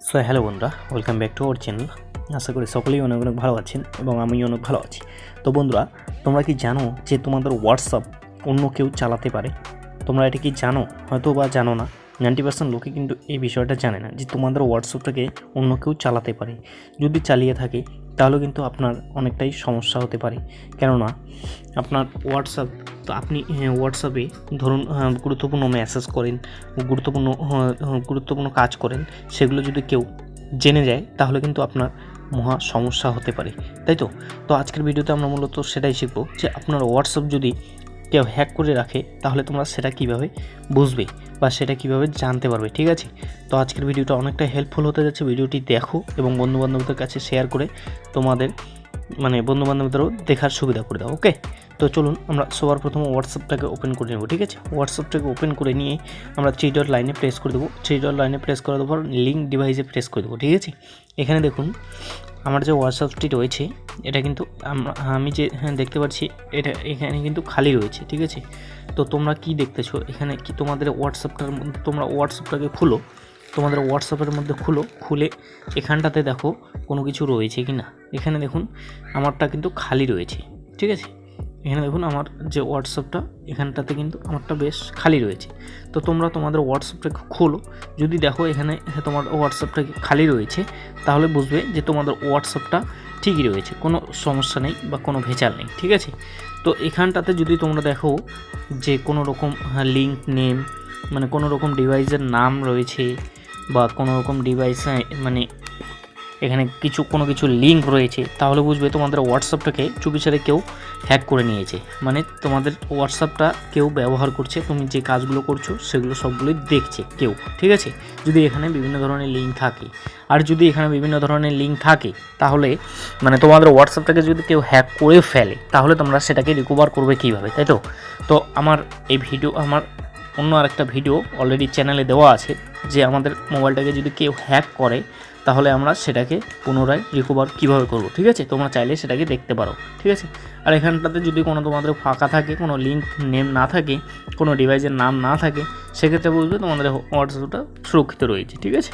So hello বন্ধুরা, welcome back to our channel. আশা করি সকলেই অনেক অনেক ভালো আছেন এবং আমি অনেক ভালো আছি। তো বন্ধুরা, তোমরা কি জানো যে তোমাদের হোয়াটসঅ্যাপ অন্য কেউ চালাতে পারে? তোমরা এটা কি জানো? হয়তো বা জানো না। 90% লোকে কিন্তু এই বিষয়টা জানে না যে তোমাদের হোয়াটসঅ্যাপটাকে অন্য কেউ চালাতে পারে। যদি চালিয়ে থাকে তাহলে কিন্তু আপনার অনেকটাই সমস্যা হতে পারে। কেননা আপনার হোয়াটসঅ্যাপ, তো আপনি হোয়াটসঅ্যাপে ধরুন গুরুত্বপূর্ণ মেসেজ করেন, গুরুত্বপূর্ণ কাজ করেন, সেগুলো যদি কেউ জেনে যায় তাহলে কিন্তু আপনার মহা সমস্যা হতে পারে, তাই তো? তো আজকের ভিডিওতে আমরা মূলত সেটাই শিখবো যে আপনার হোয়াটসঅ্যাপ যদি কেউ হ্যাক করে রাখে তাহলে তোমরা সেটা কীভাবে বুঝবে বা সেটা কীভাবে জানতে পারবে, ঠিক আছে? তো আজকের ভিডিওটা অনেকটা হেল্পফুল হতে যাচ্ছে। ভিডিওটি দেখো এবং বন্ধুবান্ধবদের কাছে শেয়ার করে তোমাদের বন্ধুবান্ধবদেরও দেখার সুবিধা করে দাও, ওকে? তো চলুন আমরা সবার প্রথমে হোয়াটসঅ্যাপটাকে ওপেন করে নেব, ঠিক আছে? হোয়াটসঅ্যাপটাকে ওপেন করে নিয়ে আমরা 3 ডট লাইনে প্রেস করে দেবো। 3 ডট লাইনে প্রেস করার পর লিঙ্ক ডিভাইসে প্রেস করে দেবো, ঠিক আছে? এখানে দেখুন আমার যে হোয়াটসঅ্যাপটি রয়েছে এটা কিন্তু আমি যে দেখতে পাচ্ছি এটা এখানে কিন্তু খালি রয়েছে, ঠিক আছে? তো তোমরা কি দেখতেছো এখানে? কি তোমাদের হোয়াটসঅ্যাপটার মধ্যে তোমরা হোয়াটসঅ্যাপটাকে খুলো, তোমাদের হোয়াটসঅ্যাপের মধ্যে খুলে এখানটাতে দেখো কোনো কিছু রয়েছে কি না। এখানে দেখুন আমারটা কিন্তু খালি রয়েছে, ঠিক আছে? এখানে দেখুন আমার যে হোয়াটসঅ্যাপটা এখানটাতে কিন্তু আমারটা বেশ খালি রয়েছে। তো তোমরা তোমাদের হোয়াটসঅ্যাপটাকে খোলো, যদি দেখো এখানে তোমার হোয়াটসঅ্যাপটা খালি রয়েছে তাহলে বুঝবে যে তোমাদের হোয়াটসঅ্যাপটা ঠিকই রয়েছে, কোনো সমস্যা নেই বা কোনো ভেজাল নেই, ঠিক আছে? তো এখানটাতে যদি তোমরা দেখো যে কোনো রকম লিঙ্ক নেম, মানে কোনো রকম ডিভাইসের নাম রয়েছে বা কোনো রকম ডিভাইসে এখানে কোনো কিছু লিঙ্ক রয়েছে, তাহলে বুঝবে তোমাদের হোয়াটসঅ্যাপটাকে চুপিসারে কেউ হ্যাক করে নিয়েছে। মানে তোমাদের হোয়াটসঅ্যাপটা কেউ ব্যবহার করছে, তুমি যে কাজগুলো করছো সেগুলো সবগুলোই দেখছে কেউ, ঠিক আছে? যদি এখানে বিভিন্ন ধরনের লিঙ্ক থাকে, আর যদি এখানে বিভিন্ন ধরনের লিঙ্ক থাকে তাহলে তোমাদের হোয়াটসঅ্যাপটাকে যদি কেউ হ্যাক করে ফেলে তাহলে তোমরা সেটাকে রিকভার করবে কীভাবে, তাই তো? তো আমার অন্য আরেকটা ভিডিও অলরেডি চ্যানেলে দেওয়া আছে যে আমাদের মোবাইলটাকে যদি কেউ হ্যাক করে তাহলে আমরা সেটাকে পুনরায় রিকভার কীভাবে করব, ঠিক আছে? তোমরা চাইলে সেটাকে দেখতে পারো, ঠিক আছে? আর এখানটাতে যদি কোনো তোমাদের ফাঁকা থাকে, কোনো লিঙ্ক নেম না থাকে, কোনো ডিভাইসের নাম না থাকে, সেক্ষেত্রে বুঝবে তোমাদের হোয়াটসঅ্যাপটা সুরক্ষিত রয়েছে, ঠিক আছে?